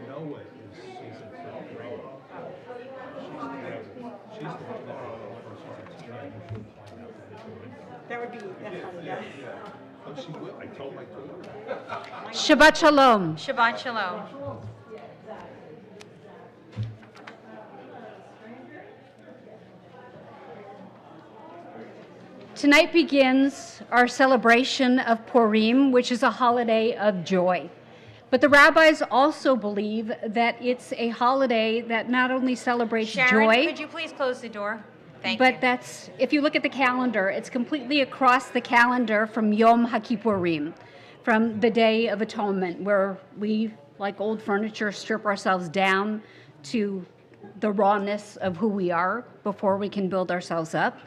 Noah is she's in fifth grade. She's the one that That would be funny, yeah. Oh, she will. I told my daughter. Shabbat Shalom. Shabbat Shalom. Tonight begins our celebration of Purim, which is a holiday of joy. But the rabbis also believe that it's a holiday that not only celebrates Sharon, joy, could you please close the door? Thank but you. that's, if you look at the calendar, it's completely across the calendar from Yom HaKippurim, from the Day of Atonement, where we, like old furniture, strip ourselves down to the rawness of who we are before we can build ourselves up.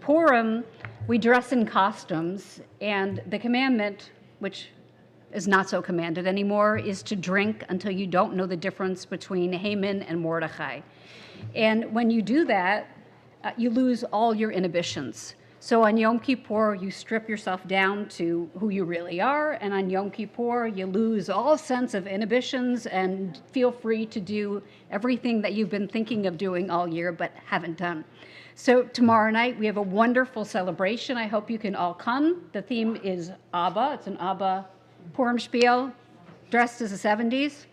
Purim, we dress in costumes, and the commandment, which is not so commanded anymore, is to drink until you don't know the difference between Haman and Mordechai. And when you do that, you lose all your inhibitions. So on Yom Kippur, you strip yourself down to who you really are, and on Yom Kippur, you lose all sense of inhibitions and feel free to do everything that you've been thinking of doing all year but haven't done. So tomorrow night, we have a wonderful celebration. I hope you can all come. The theme is Abba. It's an Abba Purim spiel, dressed as the 70s.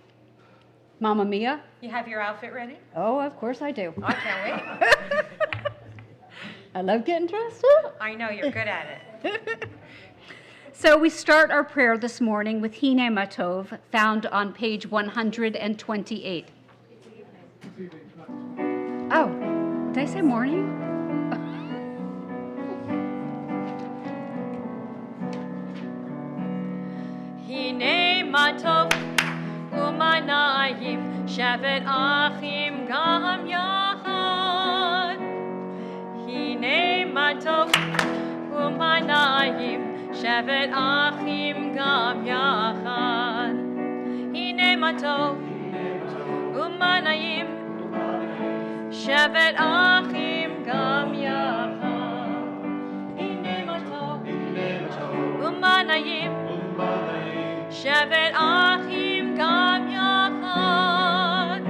Mamma Mia. You have your outfit ready? Oh, of course I do. I can't wait. I love getting dressed up. I know you're good at it. So we start our prayer this morning with Hine Matov, found on page 128. Oh, did I say morning? Hine matov umanayim shevet achim gam yachad. Hine matov umanayim shevet achim gam yachad. Hine matov umanayim shevet achim gam yachad. Hine matov umanayim shevet achim gam yachad.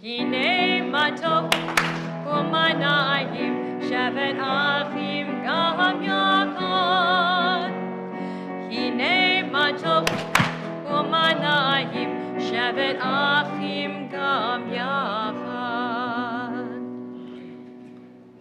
Hine matov umanayim shevet achim gam yachad. Hine matov umanayim shevet achim gam yachad.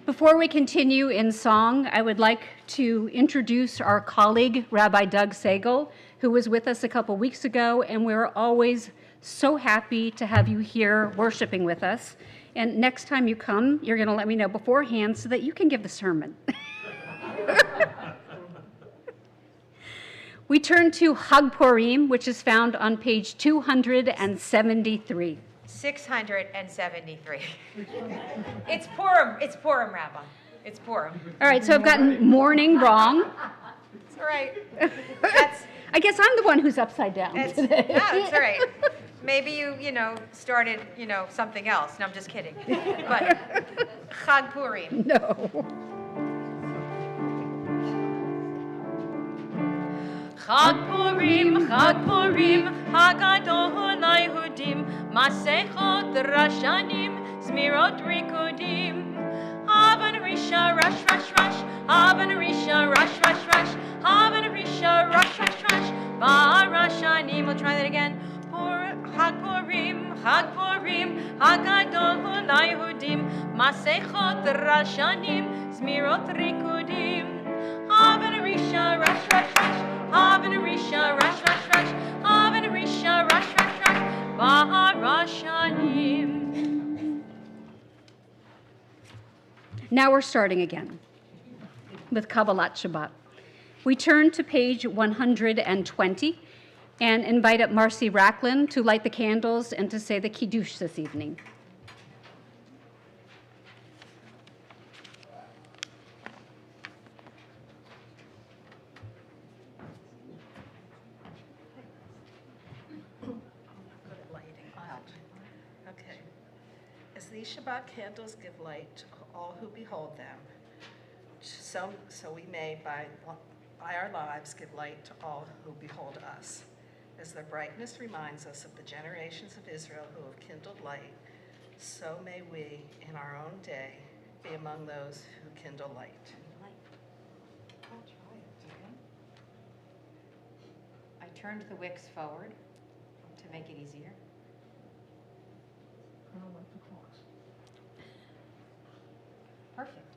Before we continue in song, I would like to introduce our colleague, Rabbi Doug Sagel, who was with us a couple weeks ago, and we're always so happy to have you here worshiping with us. And next time you come, you're going to let me know beforehand so that you can give the sermon. We turn to Hag Purim, which is found on page 273. 673. It's Purim, Rabbi. It's Purim. All right, so I've gotten morning wrong. It's all right. That's I guess I'm the one who's upside down today. no, it's all right. Maybe you started, something else. No, I'm just kidding. But Chag Purim. No. Chag Purim, Hagadol Yehudim, Masechot Rashanim, Zmirot Rikudim. Havan Risha, Rash, Rash, Rash. Havan Risha, Rash, Rash, Rash. Havan Risha, Rash, Rash, Rash. Barashanim. We'll try that again. Chag Purim, Hagadol Yehudim, Masechot Rashanim, Zmirot Rikudim. Havan Risha, Rash, Rash, Rash. Havan Risha, Rash, Rash, Rash. Havan Risha, Rash, Rash, Rash. Barashanim. Now we're starting again with Kabbalat Shabbat. We turn to page 120 and invite up Marcy Racklin to light the candles and to say the Kiddush this evening. Okay. As these Shabbat candles give light to all who behold them, so so we may, by our lives, give light to all who behold us. As their brightness reminds us of the generations of Israel who have kindled light, so may we, in our own day, be among those who kindle light. I turned the wicks forward to make it easier. Kind of like the clocks. Perfect.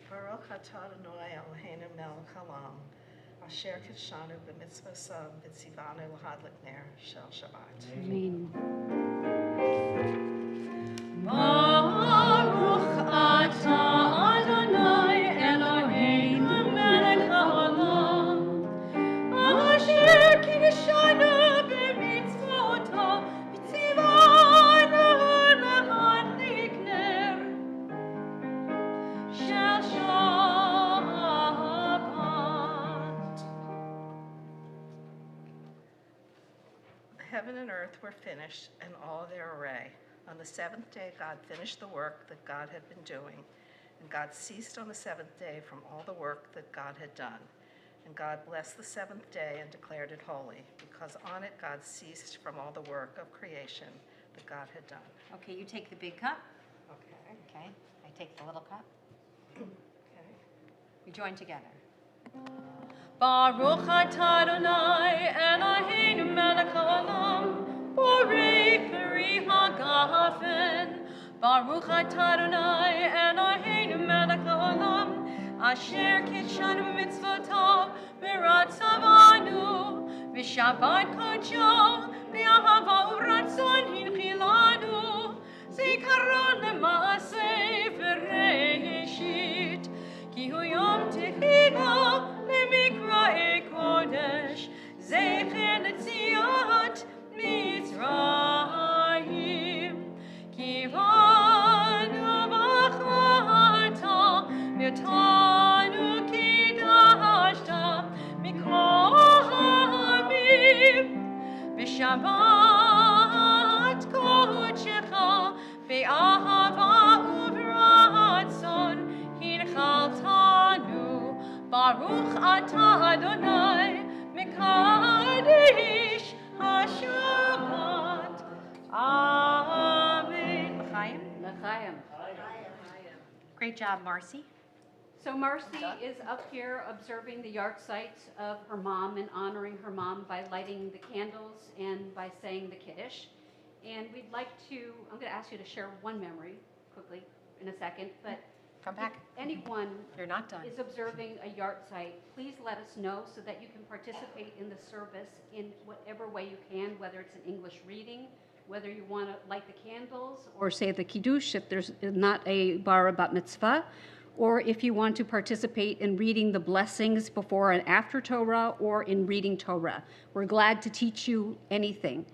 Baruch atah Adonai Eloheinu melech haolam, asher kidshanu b'mitzvosav v'tzivanu l'hadlik ner shel Shabbat. Amen. Baruch atah Adonai Eloheinu melech haolam, asher kidshanu b'mitzvotav v'tzivanu l'hadlik ner shel Shabbat. Heaven and earth were finished and all their array. On the seventh day, God finished the work that God had been doing, and God ceased on the seventh day from all the work that God had done. And God blessed the seventh day and declared it holy, because on it God ceased from all the work of creation that God had done. Okay, you take the big cup. Okay. Okay, I take the little cup. Okay. We join together. Baruch atah Adonai Eloheinu melech haolam, borei peri hagafen. Baruch atah Adonai Eloheinu melech haolam, asher kidshanu b'mitzvotav v'ratzavanu, v'shabbat kodsho, v'ahava u'ratzon hinchilanu, zikaron lema'aseh v'reishit, ki hu yom tehila lemikra'e kodesh, zecher letziat Mitzrayim, kivanu b'chata, v'tanu kidashta, mikol ha'amim, v'shabbat kodshecha, v'ahava u'v'ratzon hinchaltanu, Baruch atah Adonai, Mekadesh HaShabbat. Amen. Chaim? L'chaim. Great job, Marcy. So Marcy is up here observing the yard sites of her mom and honoring her mom by lighting the candles and by saying the Kiddush. And we'd like to, I'm going to ask you to share one memory quickly in a second, but Come back. if anyone You're not done. is observing a yard site, please let us know so that you can participate in the service in whatever way you can, whether it's an English reading, whether you want to light the candles or say the Kiddush if there's not a bar bat mitzvah, or if you want to participate in reading the blessings before and after Torah or in reading Torah. We're glad to teach you anything.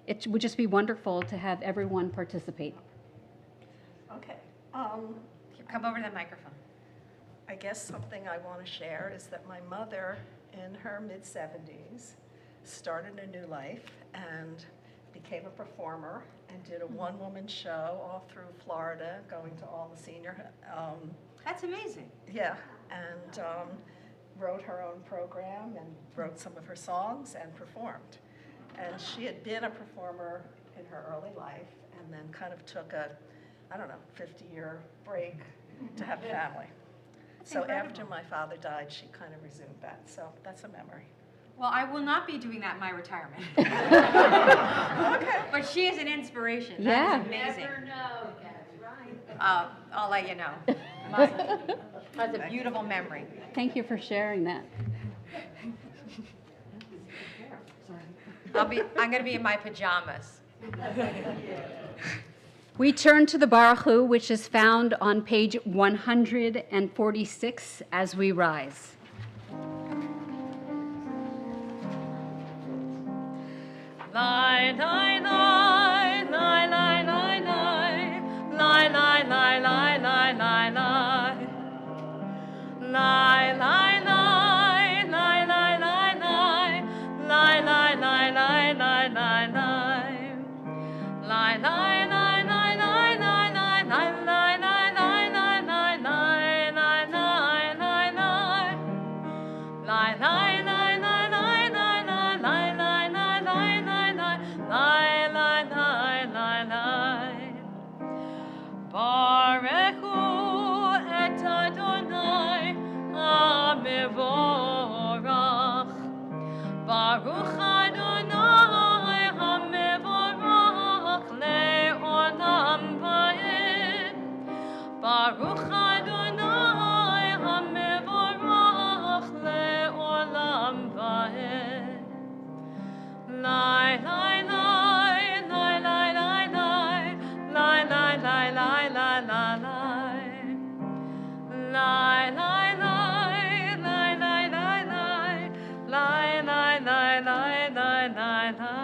It would just be wonderful to have everyone participate. Okay. Come over to the microphone. I guess something I want to share is that my mother, in her mid-70s, started a new life and became a performer and did a one-woman show all through Florida, going to all the senior, That's amazing. yeah, and wrote her own program and wrote some of her songs and performed. And she had been a performer in her early life and then kind of took a, 50-year break to have a family. So after my father died, she kind of resumed that. So that's a memory. Well, I will not be doing that in my retirement. Okay. But she is an inspiration. Yeah. That is amazing. Never know, that's right. I'll let you know. That's a beautiful memory. Thank you for sharing that. I'm going to be in my pajamas. We turn to the Baruch Hu, which is found on page 146 as we rise. Lie, lie, lie, lie, lie, lie, lie, lie, lie, lie, lie, lie, lie, lie. Lie, lie, lie, lie, lie, lie, lie, lie, lie, lie, lie, lie, lie, lie. Lie, lie, lie, lie, lie, lie, lie, lie, lie, lie, lie, Baruch Adonai HaMevorach le'olam va'ed. Lai, lai, lai, lai, lai, lai, lai, lai, lai, lai, lai, lai, lai, lai. Lai, lai, lai, lai, lai, lai, lai, lai, lai, lai, lai, lai, lai, lai.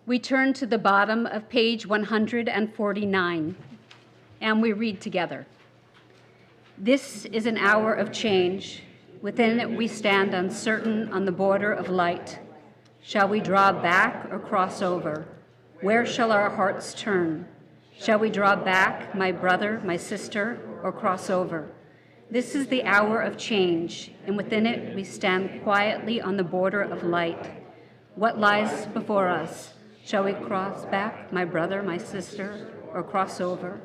We turn to the bottom of page 149, and we read together. This is an hour of change. Within it we stand uncertain on the border of light. Shall we draw back or cross over? Where shall our hearts turn? Shall we draw back, my brother, my sister, or cross over? This is the hour of change, and within it we stand quietly on the border of light. What lies before us? Shall we cross back, my brother, my sister, or cross over?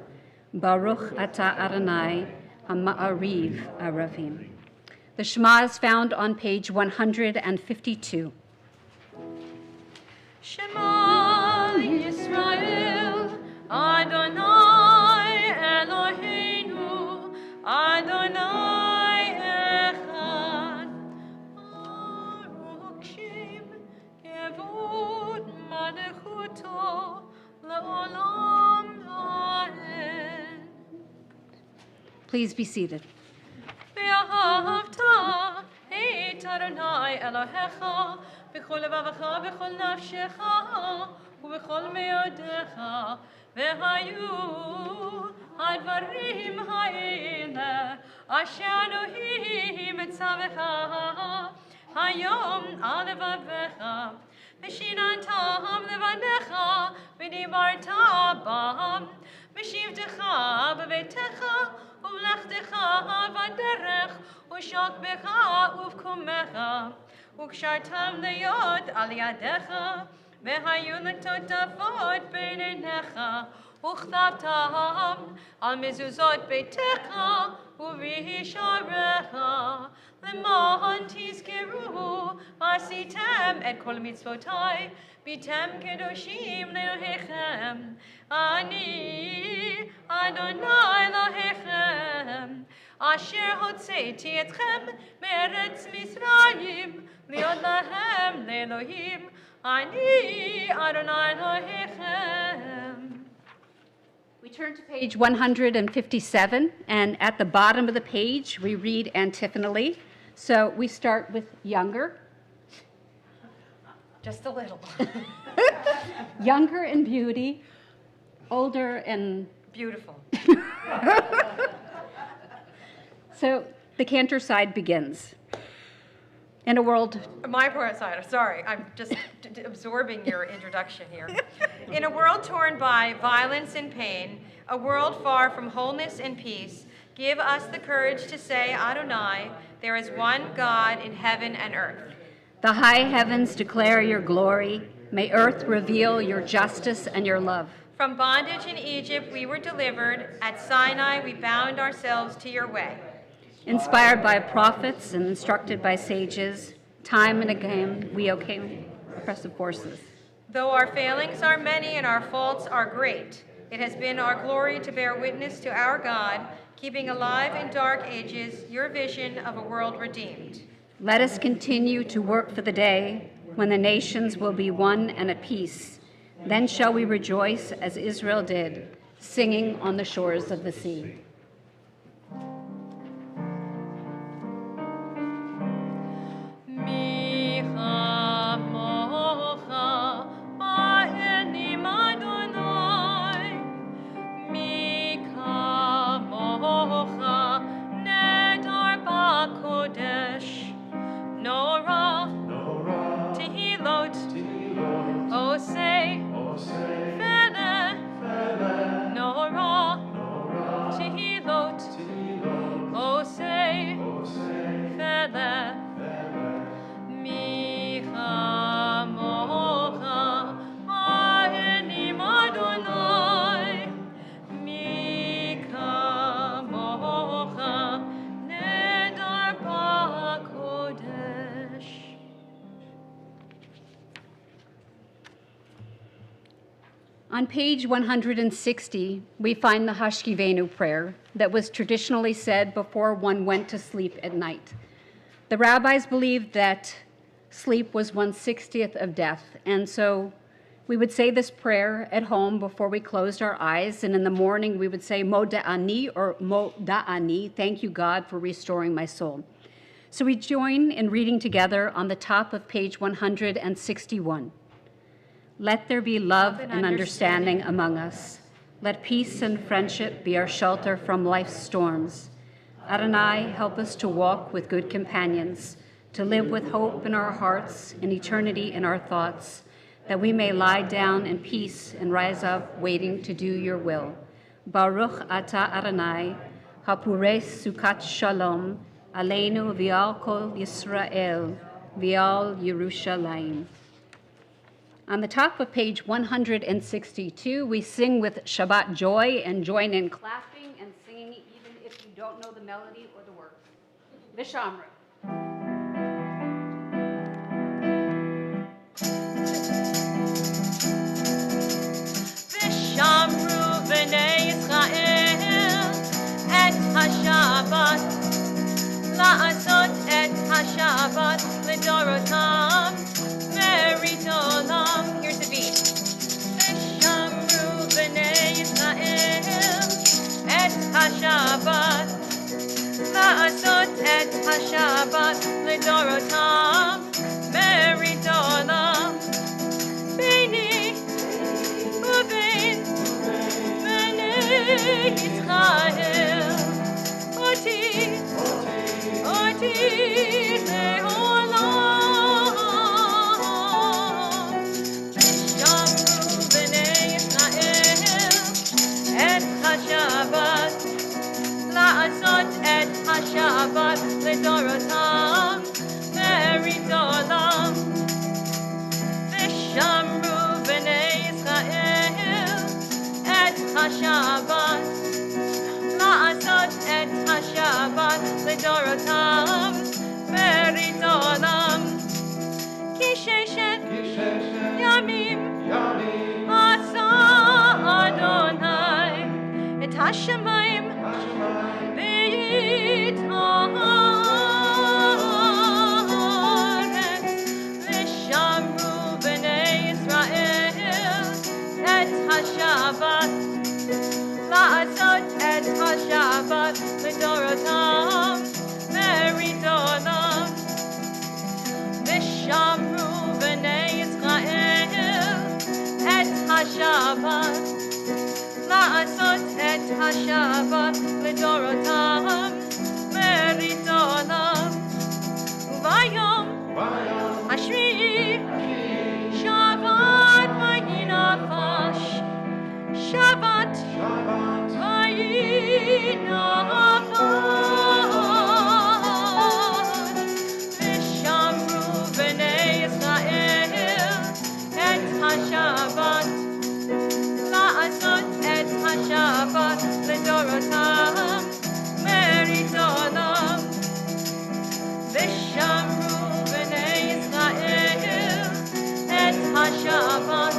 Baruch atah Adonai ha'ma'ariv aravim. The Shema is found on page 152. Shema Yisrael, Adonai Eloheinu, Adonai Echad. Baruch Shem Kevod Malchuto Le'olam Va'ed. Please be seated. ואהבת את אדוני אלוהיך בכל לבבך ובכל נפשך ובכל מאודיך והיו הדברים האלה אשר אנוכי מצווך היום על לבבך ושיננתם לבניך ודיברת בם בשבתך בביתך ובלכתך בדרך ושוכבך ובקומך וקשרתם להיות על ידיך והיו לטוטפות בין עיניך וכתבתם על מזוזות ביתך ובישעריך למען תזכרו ועשיתם את כל מצוותיי ביתם קדושים לאלוהיכם אני אדוני אלוהיכם אשר הוצאתי אתכם מארץ מצרים להיות להם לאלוהים אני אדוני אלוהיכם. We turn to page 157, and at the bottom of the page, we read antiphonally. So we start with younger. Just a little. Younger in beauty, older and... Beautiful. So the Cantor side begins. In a world... My poor side, sorry, I'm just absorbing your introduction here. In a world torn by violence and pain, a world far from wholeness and peace, give us the courage to say, Adonai, there is one God in heaven and earth. The high heavens declare your glory. May earth reveal your justice and your love. From bondage in Egypt we were delivered. At Sinai we bound ourselves to your way. Inspired by prophets and instructed by sages, time and again we overcame oppressive forces. Though our failings are many and our faults are great, it has been our glory to bear witness to our God, keeping alive in dark ages your vision of a world redeemed. Let us continue to work for the day when the nations will be one and at peace. Then shall we rejoice as Israel did, singing on the shores of the sea. To On page 160, we find the Hashkivenu prayer that was traditionally said before one went to sleep at night. The rabbis believed that sleep was 1/60th of death, and so we would say this prayer at home before we closed our eyes, and in the morning we would say Moda'ani or Moda'ani, thank you God for restoring my soul. So we join in reading together on the top of page 161. Let there be love and understanding among us. Let peace and friendship be our shelter from life's storms. Adonai, help us to walk with good companions, to live with hope in our hearts and eternity in our thoughts, that we may lie down in peace and rise up waiting to do your will. Baruch Ata Adonai, Hapurei Sukat Shalom, Aleinu v'al kol Yisrael, v'al Yerushalayim. On the top of page 162, we sing with Shabbat joy and join in clapping and singing even if you don't know the melody or the words. Vishamru. Vishamru b'nei Yisrael et HaShabbat la'asot et HaShabbat l'dorotam merit olam. Here's the beat. Vishamru b'nei Yisrael et HaShabbat la'asot et HaShabbat l'dorotam merit olam. B'nei u'bein b'nei Yisrael oti le'olam. Vishamru b'nei Yisrael et HaShabbat la'asot et HaShabbat l'dorotam merit olam. Vishamru b'nei Yisrael et HaShabbat la'asot et HaShabbat l'dorotam merit olam. Ki sheshet yamim asa Adonai et hashamayim v'it haaretz. Vishamru b'nei Yisrael et HaShabbat la'asot et HaShabbat l'dorotam merit olam. Vishamru b'nei Yisrael et HaShabbat la'asot et HaShabbat l'dorotam merit olam. Vayom hashvi'i Shabbat vayinafash Shabbat vayinafash. Vishamru b'nei Yisrael et HaShabbat la'asot et HaShabbat l'dorotam merit olam. Vishamru b'nei Yisrael et HaShabbat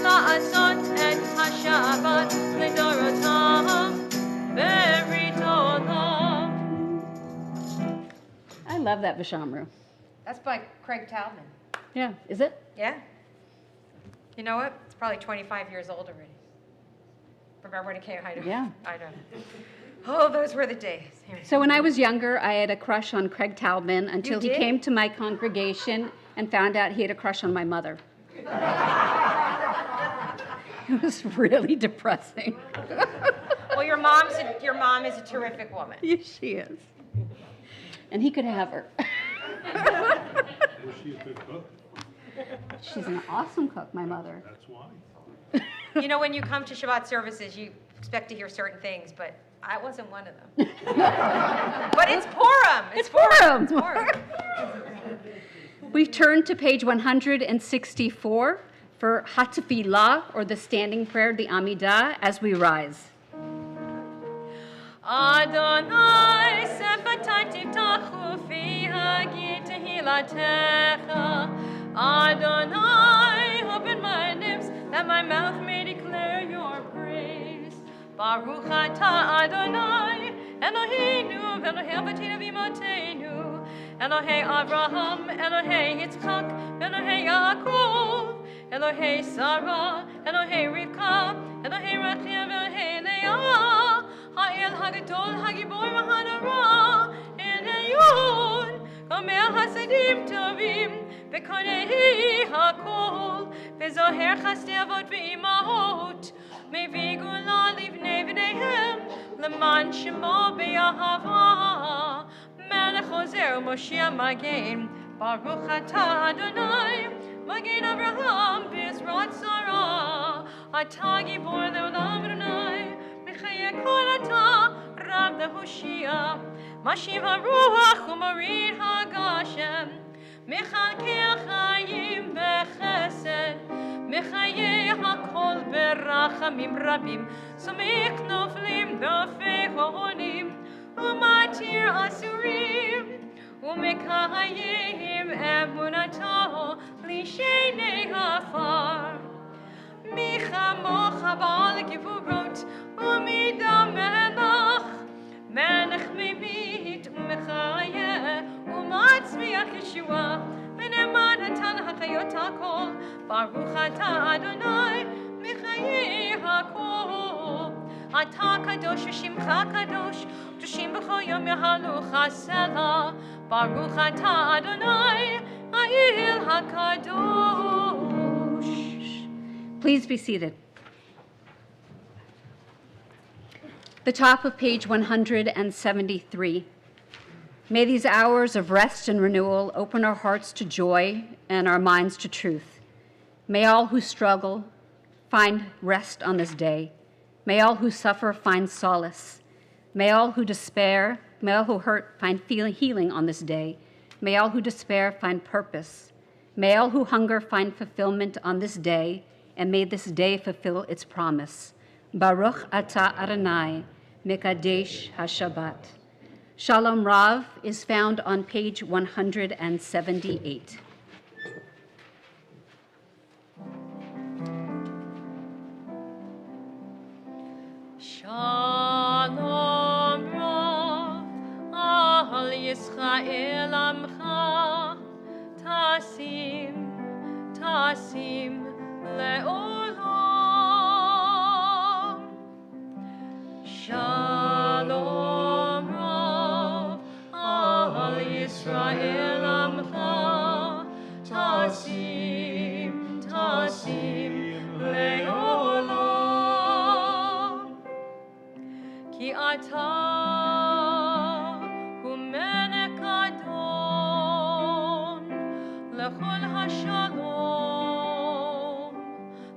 la'asot et HaShabbat l'dorotam merit olam. I love that Vishamru. That's by Craig Taubman. Yeah, is it? Yeah. You know what? It's probably 25 years old already. Remember when it came? I know. Yeah. I know. Oh, those were the days. Here. So when I was younger, I had a crush on Craig Taubman until he did? came to my congregation and found out he had a crush on my mother. It was really depressing. Well, your mom is a terrific woman. Yes, she is. And he could have her. Was she a good cook? She's an awesome cook, my mother. That's why. You know, when you come to Shabbat services, you expect to hear certain things, but I wasn't one of them. But it's Purim. It's Purim. It's Purim. We've turned to page 164 for Hatfilah, or the standing prayer, the Amidah, as we rise. Adonai sefatai tiftachu fi hagi tehilatecha. Adonai, open my lips that my mouth may declare your praise. Baruch atah Adonai, Eloheinu, Elohei Avotinu v'Imotenu, Elohei Avraham, Elohei Yitzchak, Elohei Yaakov, Elohei Sarah, Elohei Rivka, Elohei Rachel, Elohei Leah, Ha'el Hagadol, Hagibor, Ha'hanara, El Elyon, Gomel Hasadim Tovim, Bekonei HaKol, Vezoher Chasdei Avot v'Imahot, Mevigula Livnei V'neihem, Leman Shemo Be'ahava, Melech Ozer Moshiach Magen, Baruch atah Adonai, Magen Avraham V'Ezrat Sarah, Atah Gibor Le'olam Adonai, Mechayeh Kol Atah, Rab Lehoshia, Mashiv HaRuach U'Morid HaGashem, Mechalkei Chayim B'Chesed, Mechayeh HaKol B'Rachamim Rabim, Somech Noflim Dofei Ho'onim, U'Matir Asurim, U'Mekayehim Emunato L'Shenei Hafar. Michamocha Ba'al Givurot, U'Midam Melech, Melech Mimit U'Mechayeh, U'Matzmiach Yeshua, V'Ne'eman Natan HaChayot HaKol, Baruch atah Adonai, Mechayeh HaKol. Atah Kadosh Shimcha Kadosh, U'Tushim B'chol Yom Yahalu Chasela, Baruch atah Adonai, Ha'il HaKadosh. Please be seated. The top of page 173. May these hours of rest and renewal open our hearts to joy and our minds to truth. May all who struggle find rest on this day. May all who suffer find solace. May all who despair, may all who hurt find healing on this day. May all who despair find purpose. May all who hunger find fulfillment on this day, and may this day fulfill its promise. Baruch atah Adonai, Mekadesh HaShabbat. Shalom Rav is found on page 178. Shalom Rav, Al Yisrael Amcha, Tasim, Tasim Le'olam. Shalom Rav, Al Yisrael Amcha, Tasim, Tasim Le'olam. Ki atah hu melech adon, lechol hashalom,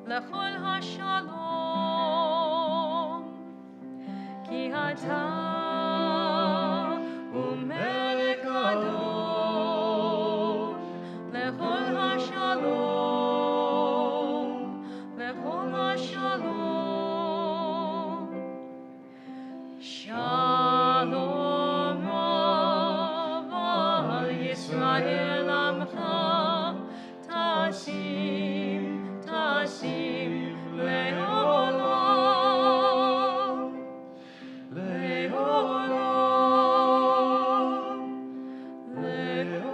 lechol hashalom. Ki atah hu melech adon, lechol hashalom, lechol hashalom. Shalom Rav, Al Yisrael Amcha, Tasim, Tasim Le'olam, Le'olam, Le'olam.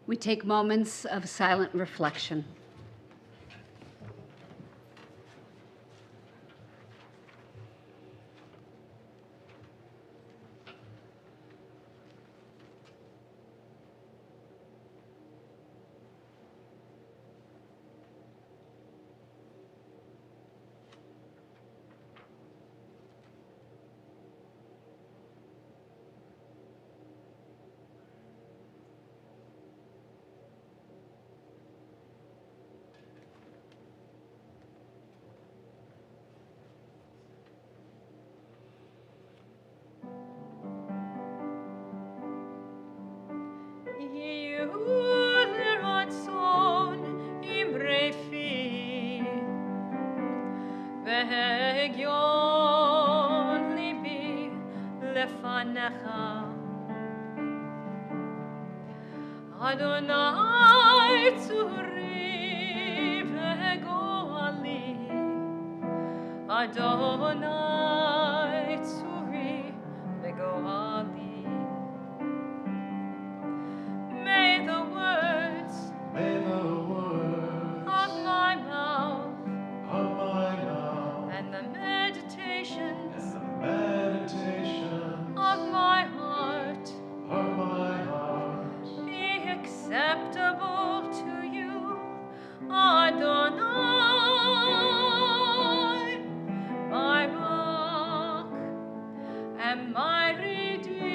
We take moments of silent reflection. והגיון ליבי לפניך. Adonai tzuri vegoali. Adonai tzuri vegoali. May the words of my mouth and the meditations of my heart be acceptable to you, Adonai, my rock and my redeemer.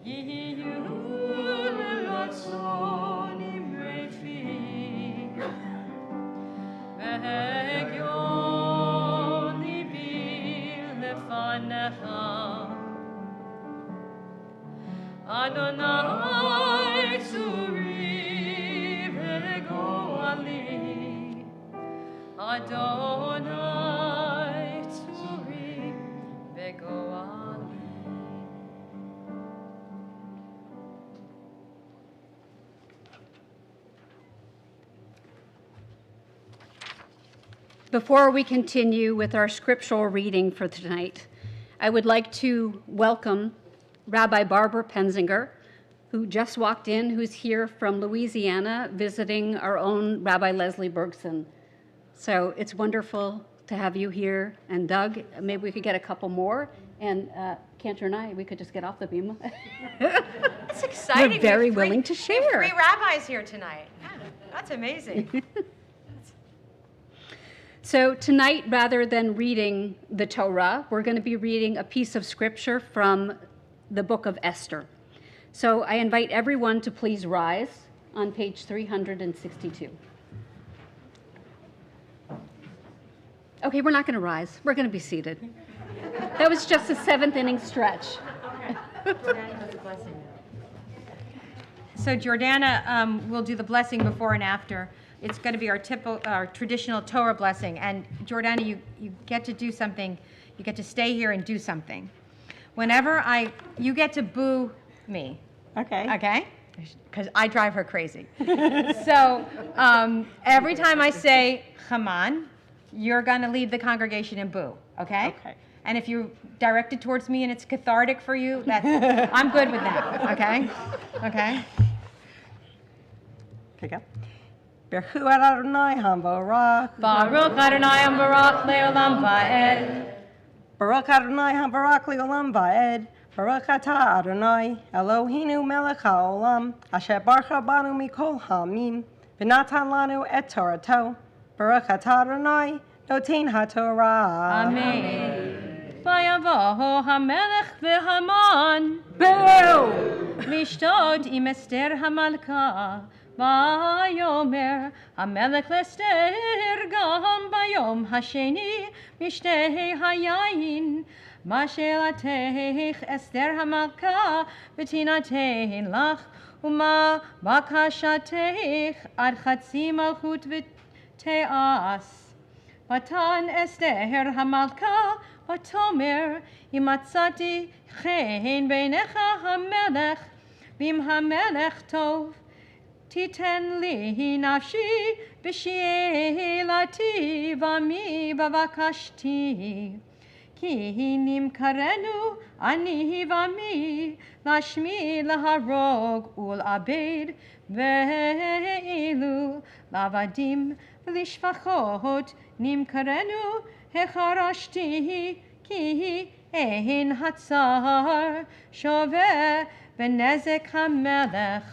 Yehu leratzoni mefi, ve'hegyon libi lefanecha. Adonai tzuri vegoali. Adonai tzuri vegoali. Before we continue with our scriptural reading for tonight, I would like to welcome Rabbi Barbara Penzinger, who just walked in, who's here from Louisiana visiting our own Rabbi Leslie Bergson. So it's wonderful to have you here. And Doug, maybe we could get a couple more. And Cantor and I, we could just get off the beam. It's exciting. We're very We have willing to we have share. 3 rabbis here tonight. Yeah, that's amazing. So tonight, rather than reading the Torah, we're going to be reading a piece of scripture from the book of Esther. So I invite everyone to please rise on page 362. Okay, we're not going to rise. We're going to be seated. That was just a 7th inning stretch. So Jordana will do the blessing before and after. It's going to be our traditional Torah blessing. And Jordana, you get to do something. You get to stay here and do something. Whenever you get to boo me. Okay. Okay? Because I drive her crazy. So every time I say Haman, you're going to lead the congregation and boo. Okay? Okay. And if you direct it towards me and it's cathartic for you, I'm good with that. Okay? Okay? Okay, go. Berchu Adonai HaMbarach. Baruch Adonai Baruch Leolam Va'ed. Baruch Adonai HaMbarach Leolam Va'ed. Baruch Atah Adonai Eloheinu Melech HaOlam Asher Barucha Banu Mikol Hamim V'natan Lanu Et Torato. Baruch Atah Adonai Noten HaTorah. Amen. Vayavoho HaMelech v'Haman. Boo! Lishtod im Esther HaMalka. Vayomer HaMelech l'Esther gam bayom hasheni mishtei hayayin. Ma she'elatech Esther HaMalka v'tinatein lach uma bakashatech ad chatzi malchut v'te'as. Vatan Esther HaMalka vatomer imatzati chen beinecha HaMelech v'im HaMelech tov. Titen li nafshi b'shielati v'ami b'vakashti. Ki nimkarenu ani v'ami lashmi laharog ul'abed ve'ilu lavadim v'lishfachot nimkarenu hecharashti ki ein hatzar shoveh v'nezek hamelech.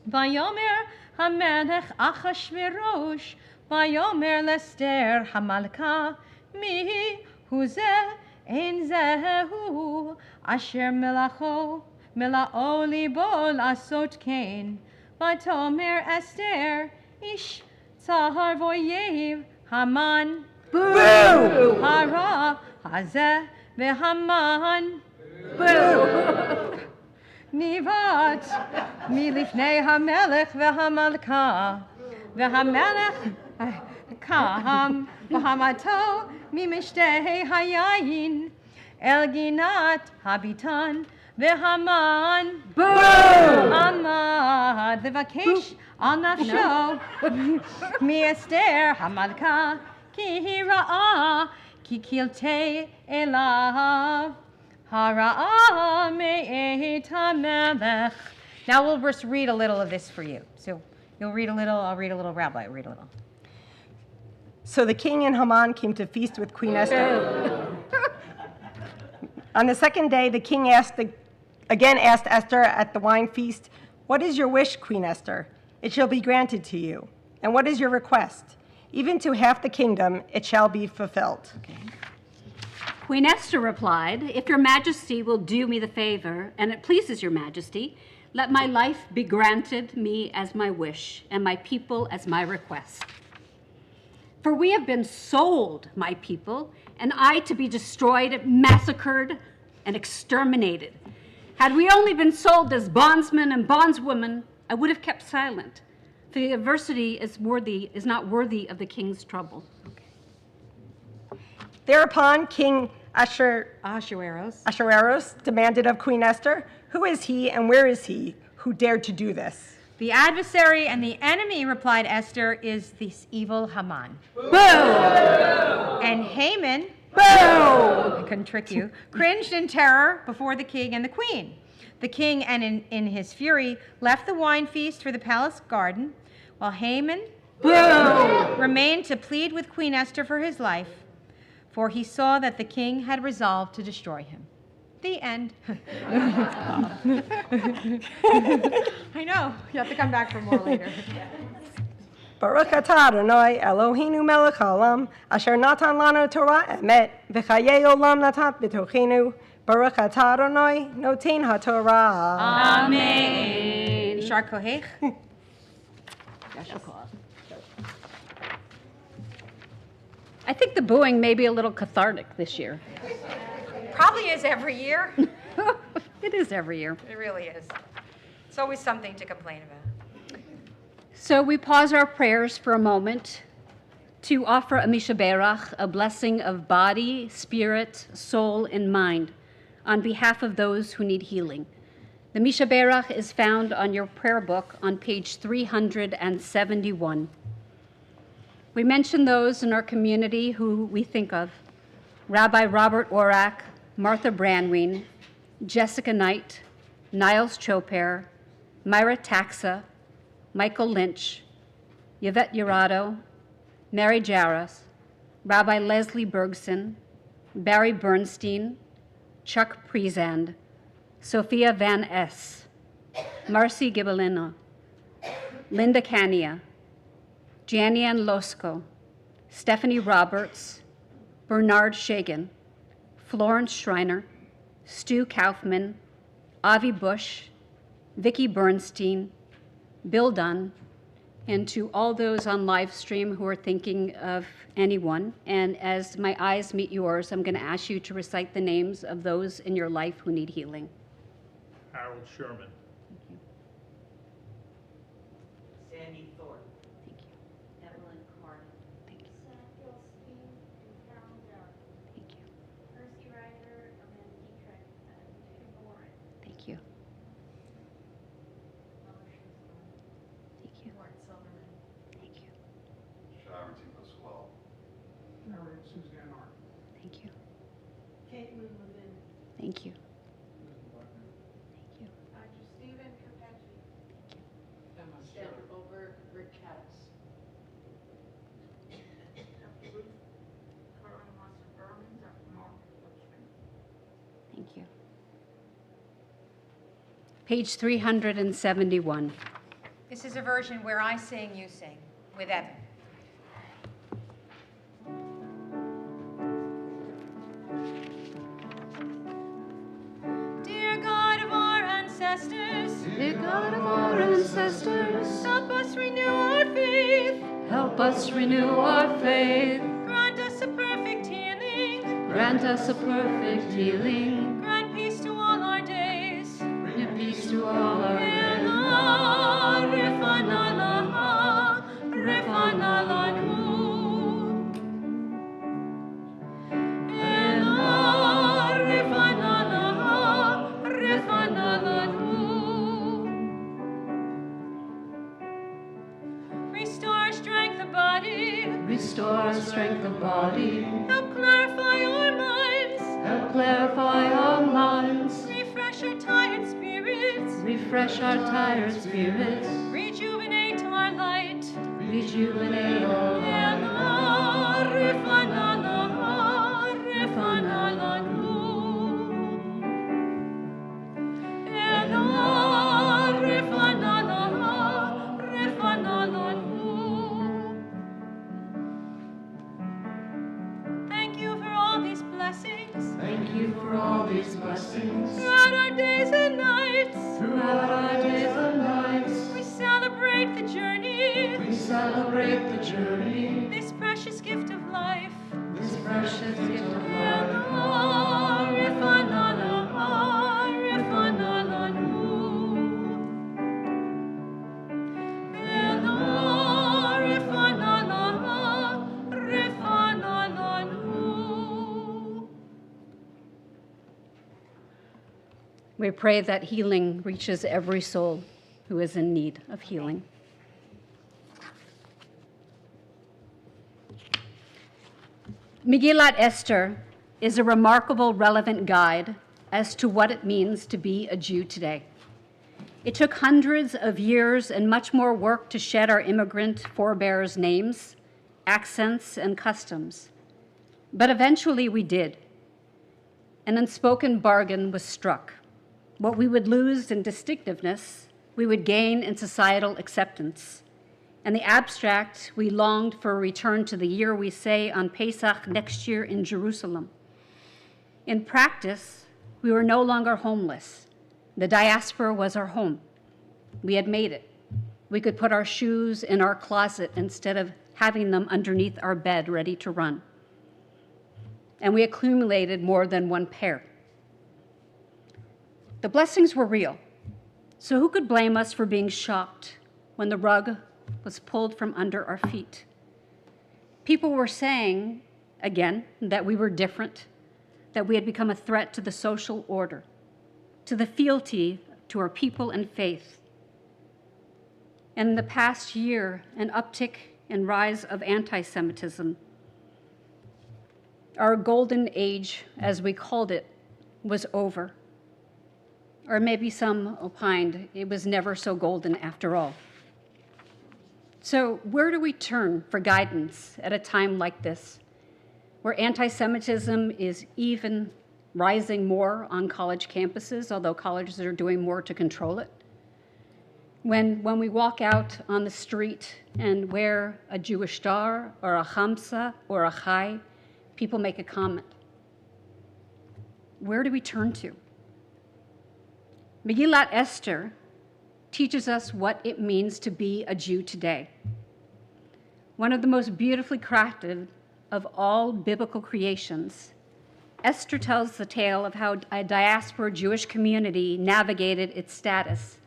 Vayomer HaMelech Achashverosh, Vayomer l'Esther HaMalka, Mi hu zeh ein zehu, Asher melao libo l'asot kein. Vatomer Esther, Ish tzahar voyev, Haman, Boo! Hara hazeh v'Haman. Boo! Nivat milifnei HaMelech v'HaMalka v'HaMelech kaham v'hamato mimishtei hayayin el ginat habitan V'Haman Boo! Amad Levakesh al Nafsho Mi'Esther Hamalka Ki Hira'a Ki Kilte Elav Hara'a Me'et HaMelech. Now we'll just read a little of this for you. So you'll read a little, I'll read a little, Rabbi will read a little. So the king and Haman came to feast with Queen Esther. On the second day, the king again asked Esther at the wine feast, "What is your wish, Queen Esther? It shall be granted to you. And what is your request? Even to half the kingdom it shall be fulfilled." Okay. Queen Esther replied, "If your majesty will do me the favor, and it pleases your majesty, let my life be granted me as my wish, and my people as my request. For we have been sold, my people, and I to be destroyed, massacred, and exterminated. Had we only been sold as bondsmen and bondswomen, I would have kept silent, for the adversity is not worthy of the king's trouble." Thereupon King Ahasuerus demanded of Queen Esther, "Who is he and where is he who dared to do this?" The adversary and the enemy, replied Esther, is this evil Haman. Boo! And Haman, I couldn't trick you, cringed in terror before the king and the queen. The king, and in his fury, left the wine feast for the palace garden, while Haman remained to plead with Queen Esther for his life, for he saw that the king had resolved to destroy him. The end. I know. You have to come back for more later. Baruch atah Adonai Eloheinu melech haolam asher natan lanu Torah emet v'chayei olam natat b'tochenu. Baruch atah Adonai noten haTorah. Amen. Yishar kohech. I think the booing may be a little cathartic this year. Probably is every year. It is every year. It really is. It's always something to complain about. So we pause our prayers for a moment to offer a mishaberach, a blessing of body, spirit, soul, and mind on behalf of those who need healing. The mishaberach is found on your prayer book on page 371. We mention those in our community who we think of: Rabbi Robert Orak, Martha Brandween, Jessica Knight, Niles Chopair, Myra Taxa, Michael Lynch, Yvette Urado, Mary Jarras, Rabbi Leslie Bergson, Barry Bernstein, Chuck Prezand, Sophia Van S., Marcy Gibelino, Linda Cania, Janian Losco, Stephanie Roberts, Bernard Shagan, Florence Schreiner, Stu Kaufman, Avi Bush, Vicki Bernstein, Bill Dunn, and to all those on live stream who are thinking of anyone. And as my eyes meet yours, I'm going to ask you to recite the names of those in your life who need healing. Harold Sherman. Sandy Thorpe. Thank you. Edelman Carter. Thank you. Samuel Steen and Carol Darrell. Thank you. Percy Ryder, Amanda Dietrich, and Tim Warren. Thank you. Mother Schuster. Thank you. Martin Silverman. Thank you. Sharon T. Pasquale. Suzanne Ark. Thank you. Caitlin Levin. Thank you. Thank you. Dr. Stephen Capecci. Emma Sandra Goldberg, Rick Katz. Dr. Ruth Carl Monson Berman, Dr. Mark Richmond. Thank you. Page 371. This is a version where I sing, you sing, with Evan. Dear God of our ancestors, Dear God of our ancestors, help us renew our faith. help us renew our faith. Grant us a perfect healing. Grant us a perfect healing. Grant peace to all our days. Bring peace to all our days. Restore our strength of body. Help clarify our minds. Help clarify our minds. Refresh our tired spirits. Refresh our tired spirits. Rejuvenate our light. Rejuvenate our lives. Thank you for all these blessings. Thank you for all these blessings. Throughout our days and nights, Throughout our days and nights, we celebrate the journey. we celebrate the journey. This precious gift of life. This precious gift of life. We pray that healing reaches every soul who is in need of healing. Megillat Esther is a remarkable, relevant guide as to what it means to be a Jew today. It took hundreds of years and much more work to shed our immigrant forebears' names, accents, and customs. But eventually we did. An unspoken bargain was struck. What we would lose in distinctiveness, we would gain in societal acceptance. In the abstract, we longed for a return to the year we say on Pesach next year in Jerusalem. In practice, we were no longer homeless. The diaspora was our home. We had made it. We could put our shoes in our closet instead of having them underneath our bed ready to run. And we accumulated more than one pair. The blessings were real. So who could blame us for being shocked when the rug was pulled from under our feet? People were saying, again, that we were different, that we had become a threat to the social order, to the fealty to our people and faith. And in the past year, an uptick and rise of anti-Semitism. Our golden age, as we called it, was over. Or maybe some opined it was never so golden after all. So where do we turn for guidance at a time like this, where anti-Semitism is even rising more on college campuses, although colleges are doing more to control it? When we walk out on the street and wear a Jewish star or a chamsa or a chai, people make a comment. Where do we turn to? Megillat Esther teaches us what it means to be a Jew today. One of the most beautifully crafted of all biblical creations, Esther tells the tale of how a diaspora Jewish community navigated its status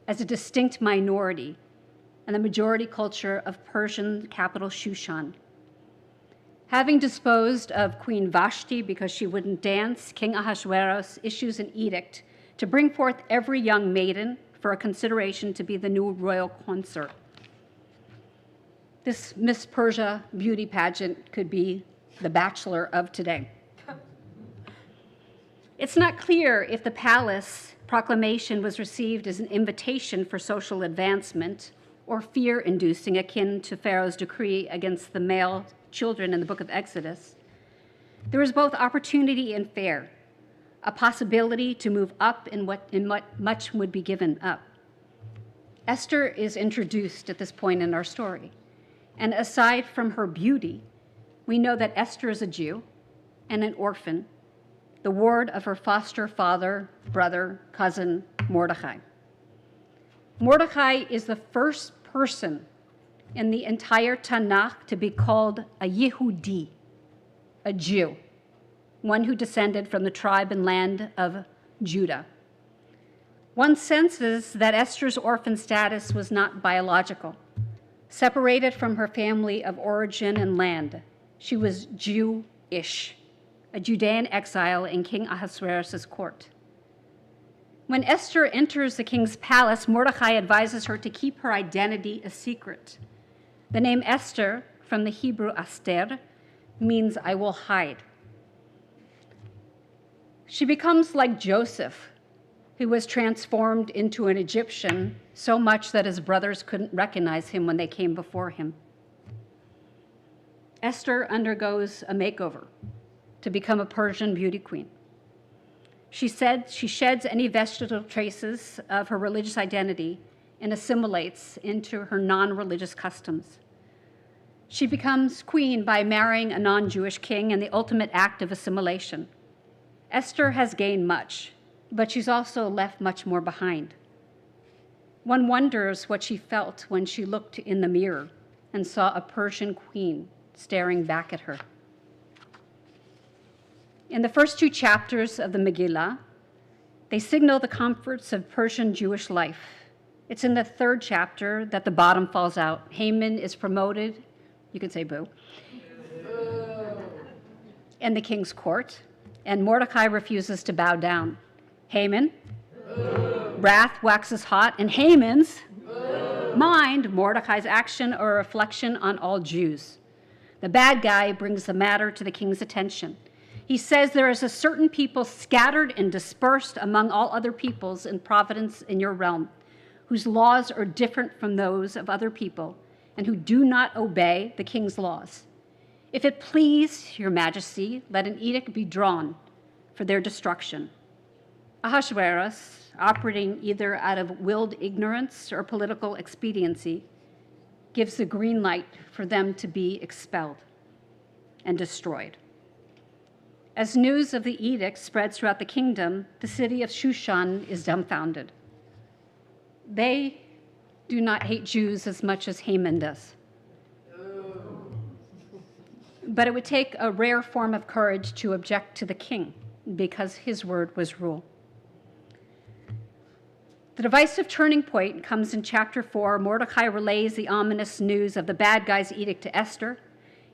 as a distinct minority in the majority culture of Persian capital Shushan. Having disposed of Queen Vashti because she wouldn't dance, King Ahasuerus issues an edict to bring forth every young maiden for a consideration to be the new royal consort. This Miss Persia beauty pageant could be the Bachelor of today. It's not clear if the palace proclamation was received as an invitation for social advancement or fear-inducing, akin to Pharaoh's decree against the male children in the book of Exodus. There was both opportunity and fear, a possibility to move up in what much would be given up. Esther is introduced at this point in our story. And aside from her beauty, we know that Esther is a Jew and an orphan, the ward of her foster father, brother, cousin, Mordechai. Mordechai is the first person in the entire Tanakh to be called a Yehudi, a Jew, one who descended from the tribe and land of Judah. One senses that Esther's orphan status was not biological. Separated from her family of origin and land, she was Jewish, a Judean exile in King Ahasuerus' court. When Esther enters the king's palace, Mordechai advises her to keep her identity a secret. The name Esther from the Hebrew aster, means I will hide. She becomes like Joseph, who was transformed into an Egyptian so much that his brothers couldn't recognize him when they came before him. Esther undergoes a makeover to become a Persian beauty queen. She said she sheds any vestigial traces of her religious identity and assimilates into her non-religious customs. She becomes queen by marrying a non-Jewish king in the ultimate act of assimilation. Esther has gained much, but she's also left much more behind. One wonders what she felt when she looked in the mirror and saw a Persian queen staring back at her. In the first 2 chapters of the Megillah, they signal the comforts of Persian Jewish life. It's in the 3rd chapter that the bottom falls out. Haman is promoted, you can say boo, in the king's court, and Mordecai refuses to bow down. Haman, wrath waxes hot, and Haman's mind, Mordecai's action, or reflection on all Jews. The bad guy brings the matter to the king's attention. He says there is a certain people scattered and dispersed among all other peoples in providence in your realm, whose laws are different from those of other people, and who do not obey the king's laws. If it please your majesty, let an edict be drawn for their destruction. Ahasuerus, operating either out of willed ignorance or political expediency, gives the green light for them to be expelled and destroyed. As news of the edict spreads throughout the kingdom, the city of Shushan is dumbfounded. They do not hate Jews as much as Haman does. But it would take a rare form of courage to object to the king, because his word was rule. The divisive turning point comes in chapter 4. Mordecai relays the ominous news of the bad guy's edict to Esther,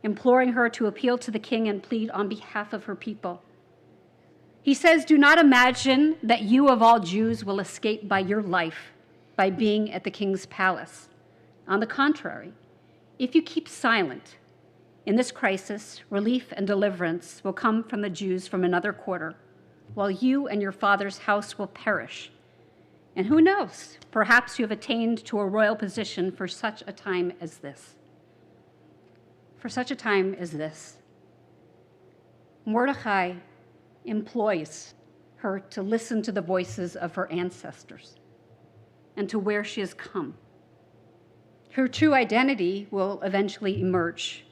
imploring her to appeal to the king and plead on behalf of her people. He says, "Do not imagine that you of all Jews will escape by your life by being at the king's palace. On the contrary, if you keep silent, in this crisis, relief and deliverance will come from the Jews from another quarter, while you and your father's house will perish. And who knows, perhaps you have attained to a royal position for such a time as this." For such a time as this. Mordecai employs her to listen to the voices of her ancestors and to where she has come. Her true identity will eventually emerge,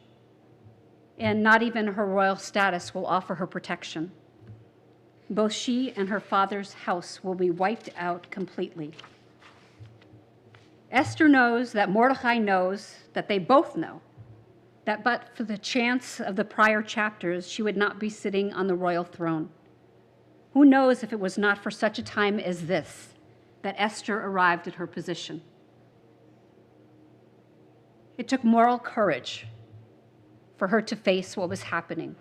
and not even her royal status will offer her protection. Both she and her father's house will be wiped out completely. Esther knows that Mordecai knows that they both know that but for the chance of the prior chapters, she would not be sitting on the royal throne. Who knows if it was not for such a time as this that Esther arrived at her position. It took moral courage for her to face what was happening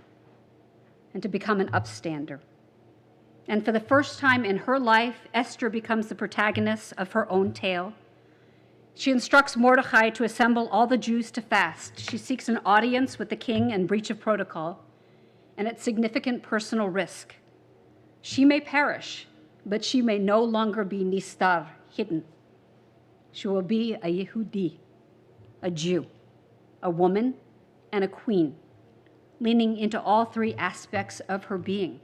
and to become an upstander. And for the first time in her life, Esther becomes the protagonist of her own tale. She instructs Mordecai to assemble all the Jews to fast. She seeks an audience with the king in breach of protocol and at significant personal risk. She may perish, but she may no longer be nistar, hidden. She will be a Yehudi, a Jew, a woman, and a queen, leaning into all 3 aspects of her being,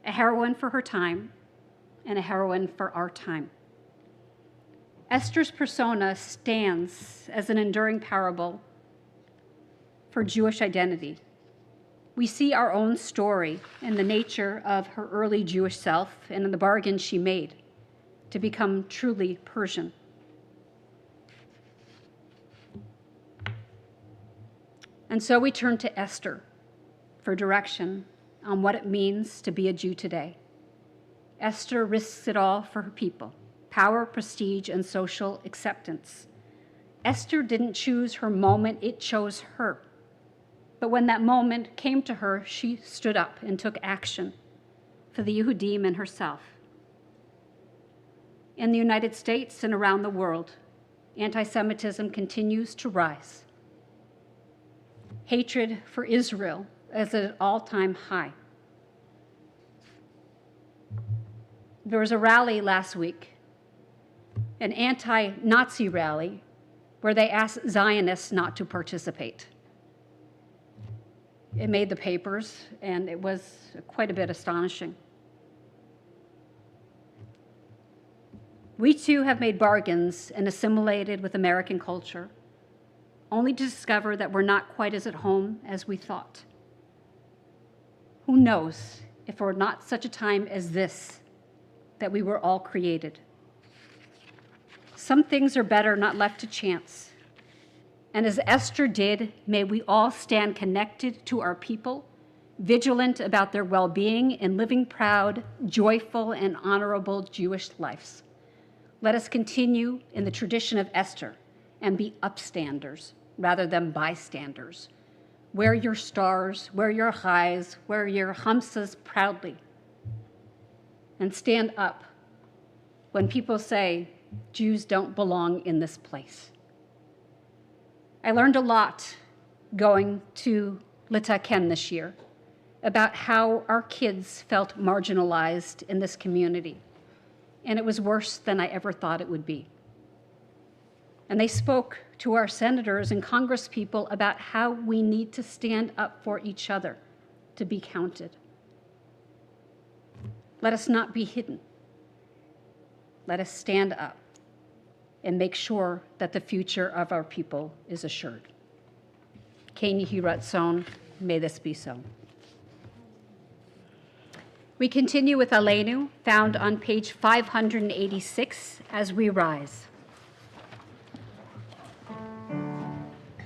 a heroine for her time and a heroine for our time. Esther's persona stands as an enduring parable for Jewish identity. We see our own story in the nature of her early Jewish self and in the bargain she made to become truly Persian. And so we turn to Esther for direction on what it means to be a Jew today. Esther risks it all for her people: power, prestige, and social acceptance. Esther didn't choose her moment, it chose her. But when that moment came to her, she stood up and took action for the Yehudim and herself. In the United States and around the world, anti-Semitism continues to rise. Hatred for Israel is at an all-time high. There was a rally last week, an anti-Nazi rally, where they asked Zionists not to participate. It made the papers, and it was quite a bit astonishing. We too have made bargains and assimilated with American culture, only to discover that we're not quite as at home as we thought. Who knows if for not such a time as this that we were all created. Some things are better not left to chance. And as Esther did, may we all stand connected to our people, vigilant about their well-being and living proud, joyful, and honorable Jewish lives. Let us continue in the tradition of Esther and be upstanders rather than bystanders. Wear your stars, wear your chais, wear your hamsas proudly. And stand up when people say Jews don't belong in this place. I learned a lot going to Litaken this year about how our kids felt marginalized in this community. And it was worse than I ever thought it would be. And they spoke to our senators and congresspeople about how we need to stand up for each other to be counted. Let us not be hidden. Let us stand up and make sure that the future of our people is assured. Ken Yehi Ratzon, may this be so. We continue with Aleinu, found on page 586, as we rise.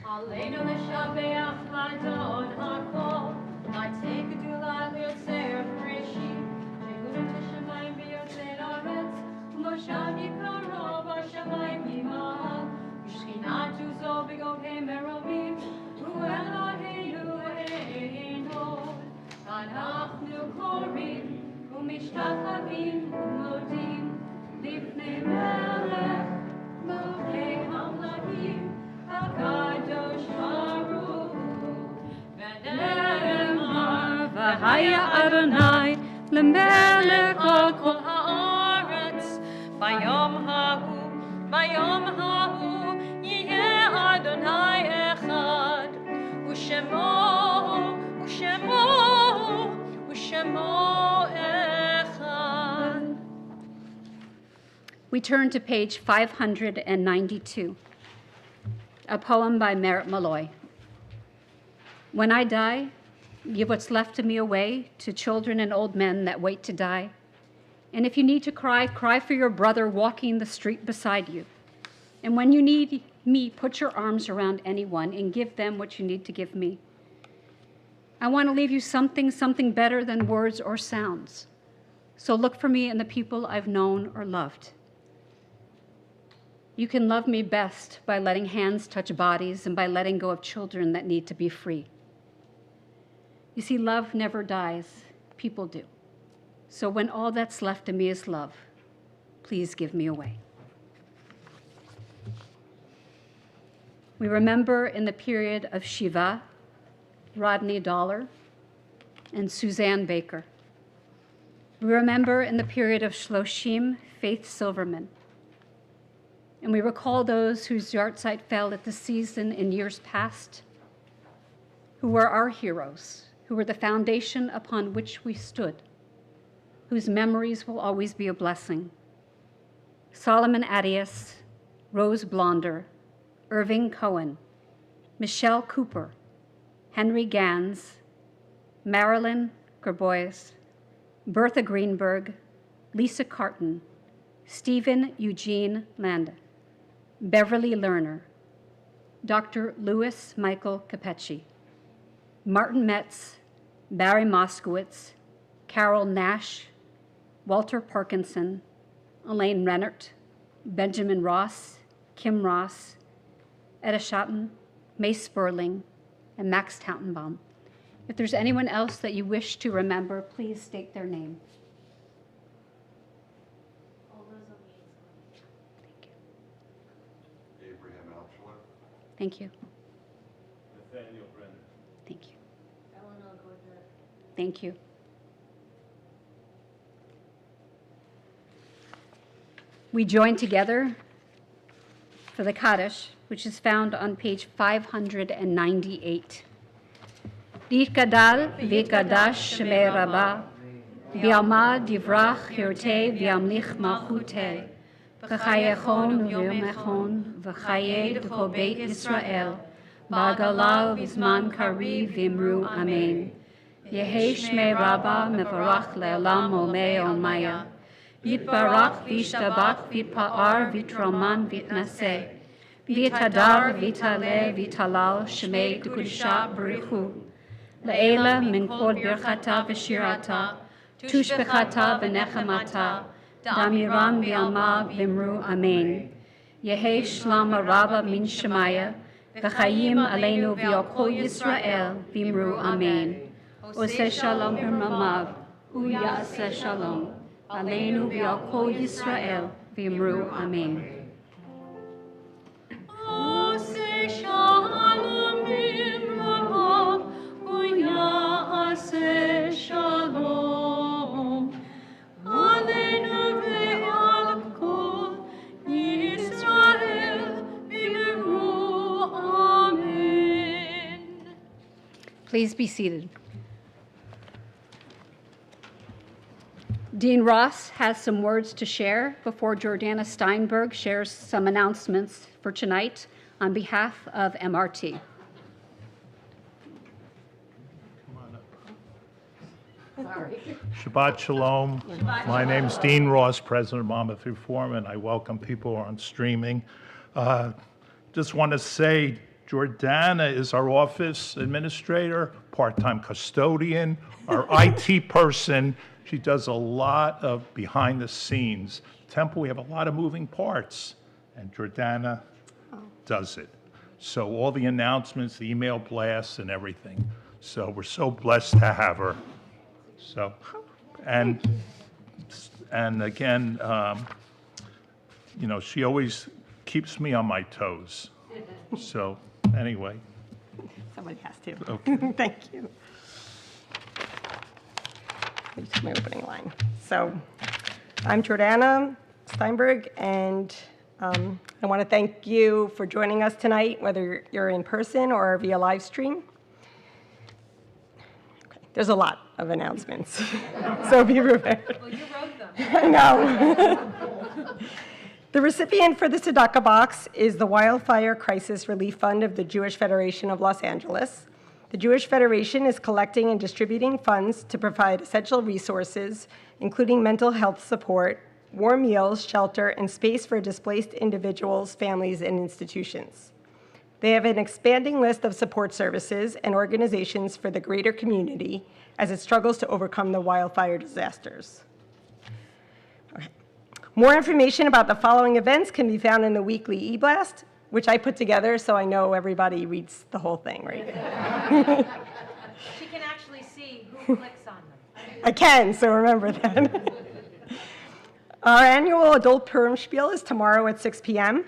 Aleinu l'shabeach l'adon hakol, l'teigedu l'yotzer b'reshit, shehudu t'shamayim v'yotzer haaretz, u'moshav yikaro b'shamayim yima'al, u'shchinatu zo b'govei meromim, u'Eloheinu eino, אנחנו קוראים ומשתחווים ומודים לפני מלך מלכי המלכים הקדוש ברוך הוא ונאמר והיה אדוני למלך על כל הארץ ביום ההוא יהיה אדוני אחד ושמו echad. We turn to page 592, a poem by Merit Malloy. When I die, give what's left of me away to children and old men that wait to die. And if you need to cry, cry for your brother walking the street beside you. And when you need me, put your arms around anyone and give them what you need to give me. I want to leave you something better than words or sounds. So look for me in the people I've known or loved. You can love me best by letting hands touch bodies and by letting go of children that need to be free. You see, love never dies. People do. So when all that's left of me is love, please give me away. We remember in the period of Shiva, Rodney Dollar and Suzanne Baker. We remember in the period of Shloshim, Faith Silverman. And we recall those whose yahrzeit fell at the season in years past, who were our heroes, who were the foundation upon which we stood, whose memories will always be a blessing. Solomon Adias, Rose Blonder, Irving Cohen, Michelle Cooper, Henry Gans, Marilyn Gerbois, Bertha Greenberg, Lisa Carton, Stephen Eugene Landa, Beverly Lerner, Dr. Louis Michael Capecci, Martin Metz, Barry Moskowitz, Carol Nash, Walter Parkinson, Elaine Rennert, Benjamin Ross, Kim Ross, Etta Schotten, May Sperling, and Max Tautenbaum. If there's anyone else that you wish to remember, please state their name. Abraham Altshuler, Thank you. Nathaniel Brennan. Thank you. Thank you. We join together for the Kaddish, which is found on page 598. Yitgadal v'yikadash shemei Rabba, v'yamad yivrach hirtei v'yamlich malchutei, v'chayechon v'yomechon v'chayei d'chol beit Yisrael, ba'gala v'zman kariv v'imru amen. Yehi shmei Rabba mevarach le'olam olmei olmaya. Yitbarach v'yishtabach v'yitpa'ar v'yitroman v'yitnaseh. V'yitadar v'yitale v'yitalal shmei d'kudisha b'richu. Le'ela min kol birchata v'shirata, tushbechata v'nechamata, damiram v'yalma v'imru amen. Yehi shlama Rabba min shemaya, v'chayim aleinu v'yokol Yisrael v'imru amen. Oseh shalom b'mamav, hu ya'aseh shalom. Aleinu v'yokol Yisrael v'imru amen. Oseh shalom b'mamav, hu ya'aseh shalom. Aleinu v'yokol Yisrael v'imru amen. Please be seated. Dean Ross has some words to share before Jordana Steinberg shares some announcements for tonight on behalf of MRT. Shabbat Shalom. My name's Dean Ross, President of Monmouth Reform, and I welcome people who are on streaming. Just want to say Jordana is our office administrator, part-time custodian, our IT person. She does a lot of behind the scenes. Temple, we have a lot of moving parts, and Jordana does it. So all the announcements, the email blasts, and everything. So we're so blessed to have her. So, and again, you know, she always keeps me on my toes. So anyway. Somebody has to. Okay. Thank you. It's my opening line. So I'm Jordana Steinberg, and I want to thank you for joining us tonight, whether you're in person or via live stream. Okay. There's a lot of announcements, so be prepared. Well, you wrote them. I know. The recipient for the tzedakah box is the Wildfire Crisis Relief Fund of the Jewish Federation of Los Angeles. The Jewish Federation is collecting and distributing funds to provide essential resources, including mental health support, warm meals, shelter, and space for displaced individuals, families, and institutions. They have an expanding list of support services and organizations for the greater community as it struggles to overcome the wildfire disasters. Okay. More information about the following events can be found in the weekly e-blast, which I put together so I know everybody reads the whole thing, right? She can actually see who clicks on them. I can, so remember that. Our annual adult Purim Spiel is tomorrow at 6 p.m.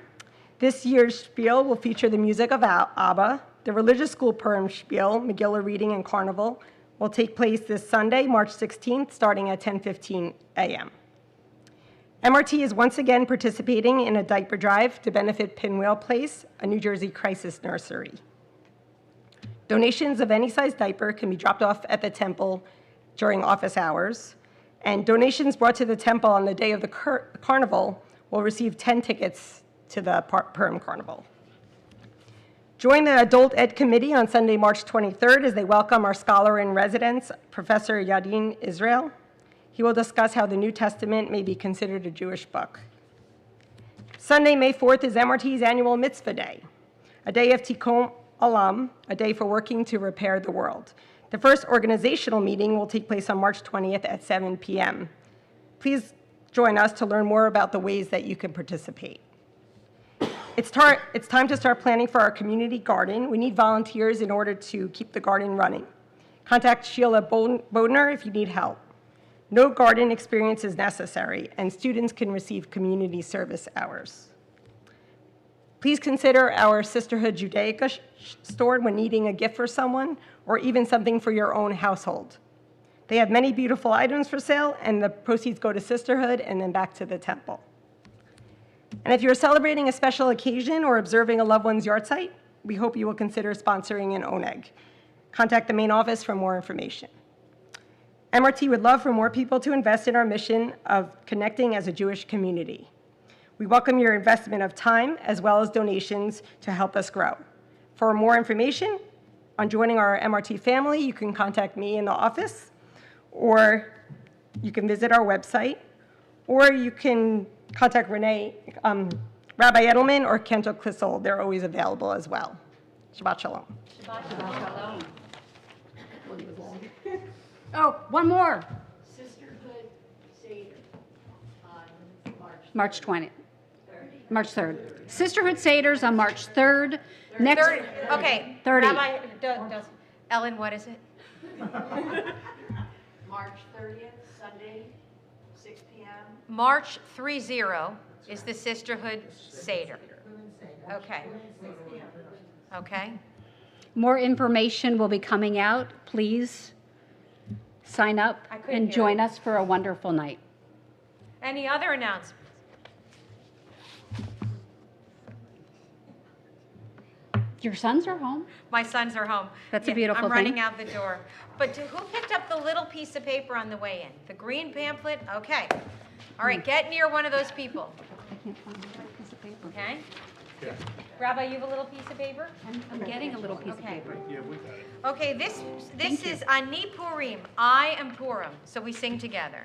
This year's Spiel will feature the music of ABBA. The religious school Purim Spiel, Megillah reading and carnival, will take place this Sunday, March 16th, starting at 10:15 a.m. MRT is once again participating in a diaper drive to benefit Pinwheel Place, a New Jersey crisis nursery. Donations of any size diaper can be dropped off at the temple during office hours, and donations brought to the temple on the day of the carnival will receive 10 tickets to the Purim Carnival. Join the Adult Ed Committee on Sunday, March 23rd, as they welcome our scholar in residence, Professor Yadin Israel. He will discuss how the New Testament may be considered a Jewish book. Sunday, May 4th, is MRT's annual Mitzvah Day, a day of Tikkun Olam, a day for working to repair the world. The first organizational meeting will take place on March 20th at 7 p.m. Please join us to learn more about the ways that you can participate. It's time to start planning for our community garden. We need volunteers in order to keep the garden running. Contact Sheila Bodner if you need help. No garden experience is necessary, and students can receive community service hours. Please consider our Sisterhood Judaica store when needing a gift for someone or even something for your own household. They have many beautiful items for sale, and the proceeds go to Sisterhood and then back to the temple. And if you're celebrating a special occasion or observing a loved one's yahrzeit, we hope you will consider sponsoring an oneg. Contact the main office for more information. MRT would love for more people to invest in our mission of connecting as a Jewish community. We welcome your investment of time as well as donations to help us grow. For more information on joining our MRT family, you can contact me in the office, or you can visit our website, or you can contact Renee, Rabbi Edelman, or Cantor Clissold. They're always available as well. Shabbat Shalom. Shalom. Oh, one more. Sisterhood Seder on March 20th. March 3rd. Sisterhood Seders on March 3rd. Next. 30. Okay. 30. Rabbi, Ellen, what is it? March 30th, Sunday, 6 p.m. March 30 is the Sisterhood Seder. Okay. Okay. More information will be coming out. Please sign up I couldn't and hear join you. us for a wonderful night. Any other announcements? Your sons are home. My sons are home. That's a beautiful I'm running thing. out the door. But who picked up the little piece of paper on the way in? The green pamphlet? Okay. All right, get near one of those people. I can't find my piece of paper. Okay? Rabbi, you have a little piece of paper? I'm getting a little piece of Okay. paper. Yeah, we got it. Okay, this is Ani Purim. I am Purim. So we sing together.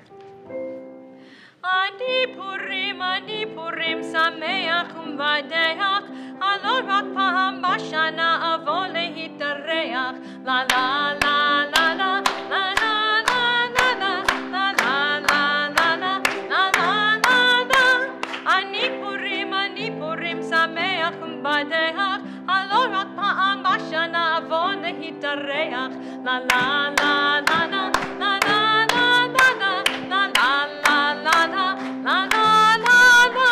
Ani Purim, sameach umvadeach. Alo rak paham bashana avo lehitareach. La la la la la la la la la la la la la la la la la. Ani Purim, sameach umvadeach. Alo rak paham bashana avo lehitareach. La la la la la la la la la la la la la la la la.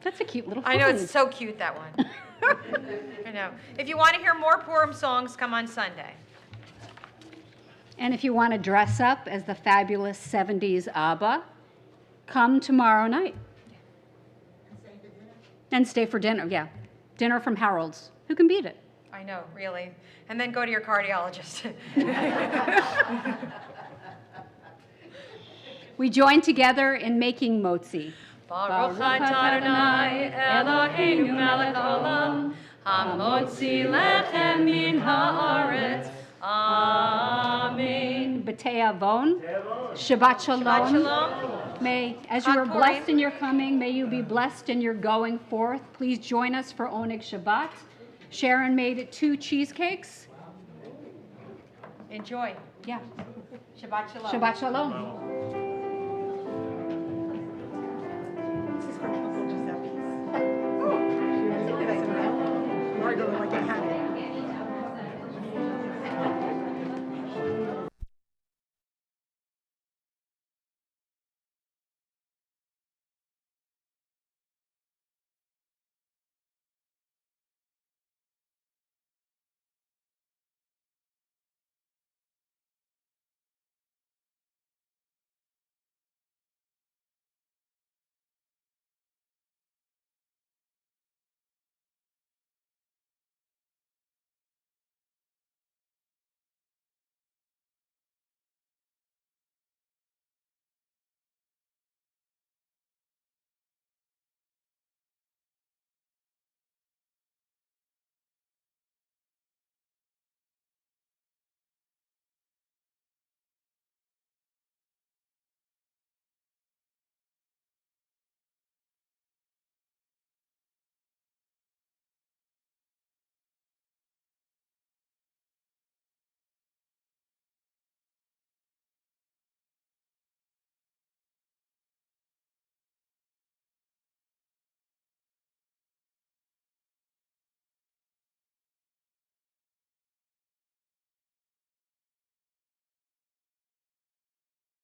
That's a cute little I know, flute. it's so cute, that one. I know. If you want to hear more Purim songs, come on Sunday. And if you want to dress up as the fabulous 70s ABBA, come tomorrow night. And stay for dinner, yeah. Dinner from Harold's. Who can beat it? I know, really. And then go to your cardiologist. We join together in making motzi. Baruch atah Adonai Eloheinu melech haolam, hamotzi lechem min haaretz. Amen. B'tei avon. Shabbat shalom. Shabbat shalom. May, as you Chag are blessed Purim. in your coming, may you be blessed in your going forth. Please join us for Oneg Shabbat. Sharon made 2 cheesecakes. Enjoy. Yeah. Shabbat shalom. Shabbat shalom.